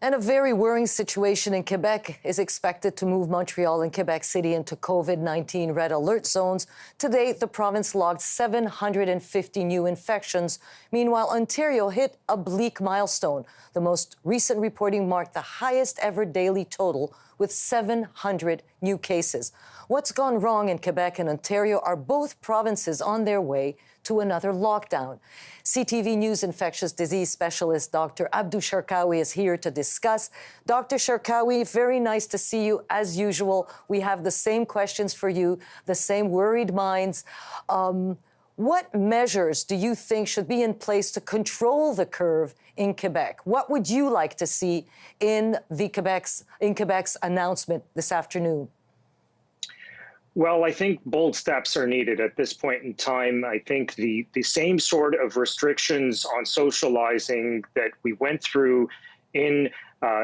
And a very worrying situation in Quebec is expected to move Montreal and Quebec City into COVID-19 red alert zones. Today, the province logged 750 new infections. Meanwhile, Ontario hit a bleak milestone. The most recent reporting marked the highest ever daily total with 700 new cases. What's gone wrong in Quebec and Ontario? Are both provinces on their way to another lockdown? CTV News infectious disease specialist Dr. Abdu Sharkawy is here to discuss. Dr. Sharkawy, very nice to see you as usual. We have the same questions for you, the same worried minds. What measures do you think should be in place to control the curve in Quebec? What would you like to see in Quebec's announcement this afternoon? Well, I think bold steps are needed at this point in time. I think the same sort of restrictions on socializing that we went through in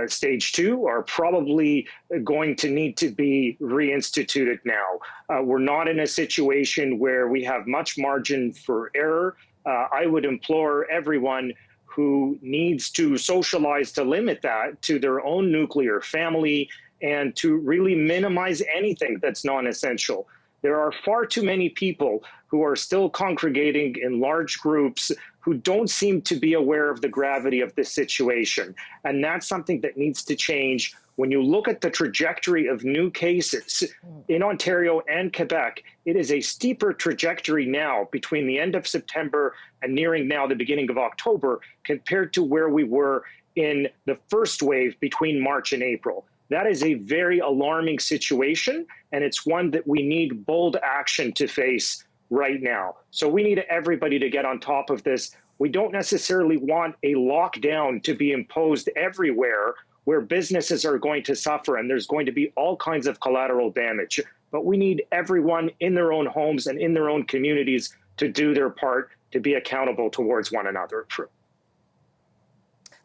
stage 2 are probably going to need to be reinstituted now. We're not in a situation where we have much margin for error. I would implore everyone who needs to socialize to limit that to their own nuclear family and to really minimize anything that's non-essential. There are far too many people who are still congregating in large groups who don't seem to be aware of the gravity of this situation. And that's something that needs to change. When you look at the trajectory of new cases in Ontario and Quebec, it is a steeper trajectory now between the end of September and nearing now the beginning of October compared to where we were in the first wave between March and April. That is a very alarming situation, and it's one that we need bold action to face right now. So we need everybody to get on top of this. We don't necessarily want a lockdown to be imposed everywhere where businesses are going to suffer and there's going to be all kinds of collateral damage. But we need everyone in their own homes and in their own communities to do their part to be accountable towards one another.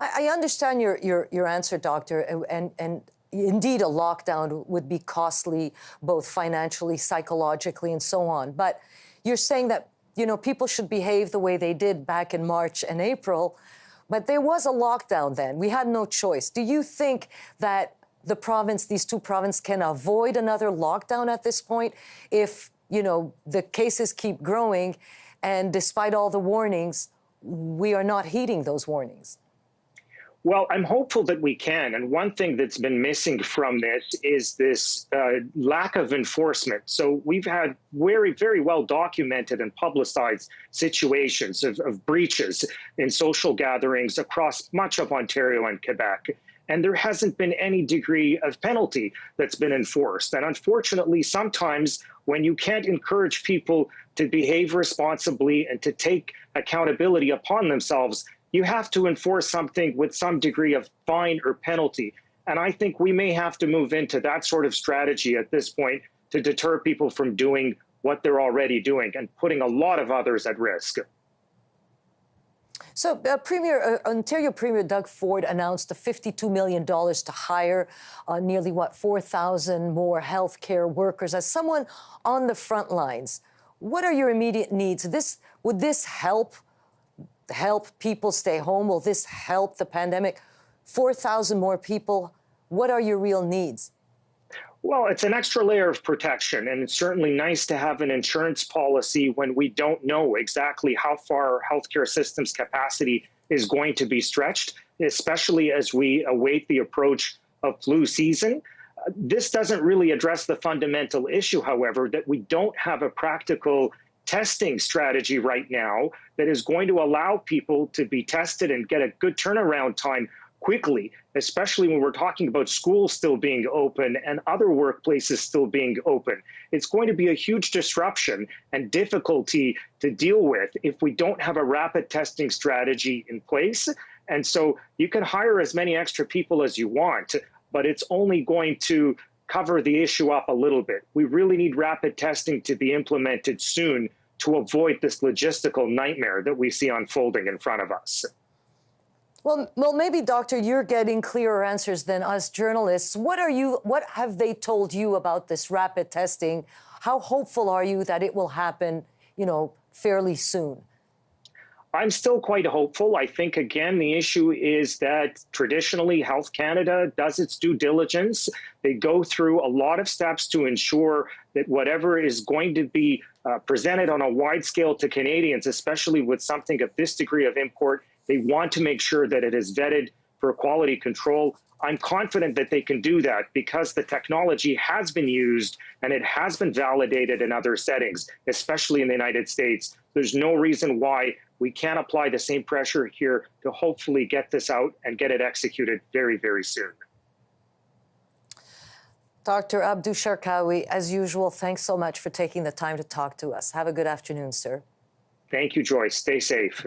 I understand your answer, Doctor, and indeed, a lockdown would be costly, both financially, psychologically, and so on. But you're saying that, people should behave the way they did back in March and April, but there was a lockdown then. We had no choice. Do you think that these two provinces can avoid another lockdown at this point if, the cases keep growing and despite all the warnings, we are not heeding those warnings? Well, I'm hopeful that we can. And one thing that's been missing from this is this lack of enforcement. So we've had very, very well documented and publicized situations of breaches in social gatherings across much of Ontario and Quebec. And there hasn't been any degree of penalty that's been enforced. And unfortunately, sometimes when you can't encourage people to behave responsibly and to take accountability upon themselves, you have to enforce something with some degree of fine or penalty. And I think we may have to move into that sort of strategy at this point to deter people from doing what they're already doing and putting a lot of others at risk. So Ontario Premier Doug Ford announced $52 million to hire nearly, 4,000 more healthcare workers. As someone on the front lines, what are your immediate needs? Would this help people stay home? Will this help the pandemic? 4,000 more people. What are your real needs? Well, it's an extra layer of protection, and it's certainly nice to have an insurance policy when we don't know exactly how far our healthcare system's capacity is going to be stretched, especially as we await the approach of flu season. This doesn't really address the fundamental issue, however, that we don't have a practical testing strategy right now that is going to allow people to be tested and get a good turnaround time quickly, especially when we're talking about schools still being open and other workplaces still being open. It's going to be a huge disruption and difficulty to deal with if we don't have a rapid testing strategy in place. And so you can hire as many extra people as you want, but it's only going to cover the issue up a little bit. We really need rapid testing to be implemented soon to avoid this logistical nightmare that we see unfolding in front of us. Well, maybe, Doctor, you're getting clearer answers than us journalists. What have they told you about this rapid testing? How hopeful are you that it will happen, fairly soon? I'm still quite hopeful. I think, again, the issue is that traditionally Health Canada does its due diligence. They go through a lot of steps to ensure that whatever is going to be presented on a wide scale to Canadians, especially with something of this degree of import, they want to make sure that it is vetted for quality control. I'm confident that they can do that because the technology has been used and it has been validated in other settings, especially in the United States. There's no reason why we can't apply the same pressure here to hopefully get this out and get it executed very, very soon. Dr. Abdu Sharkawy, as usual, thanks so much for taking the time to talk to us. Have a good afternoon, sir. Thank you, Joyce. Stay safe.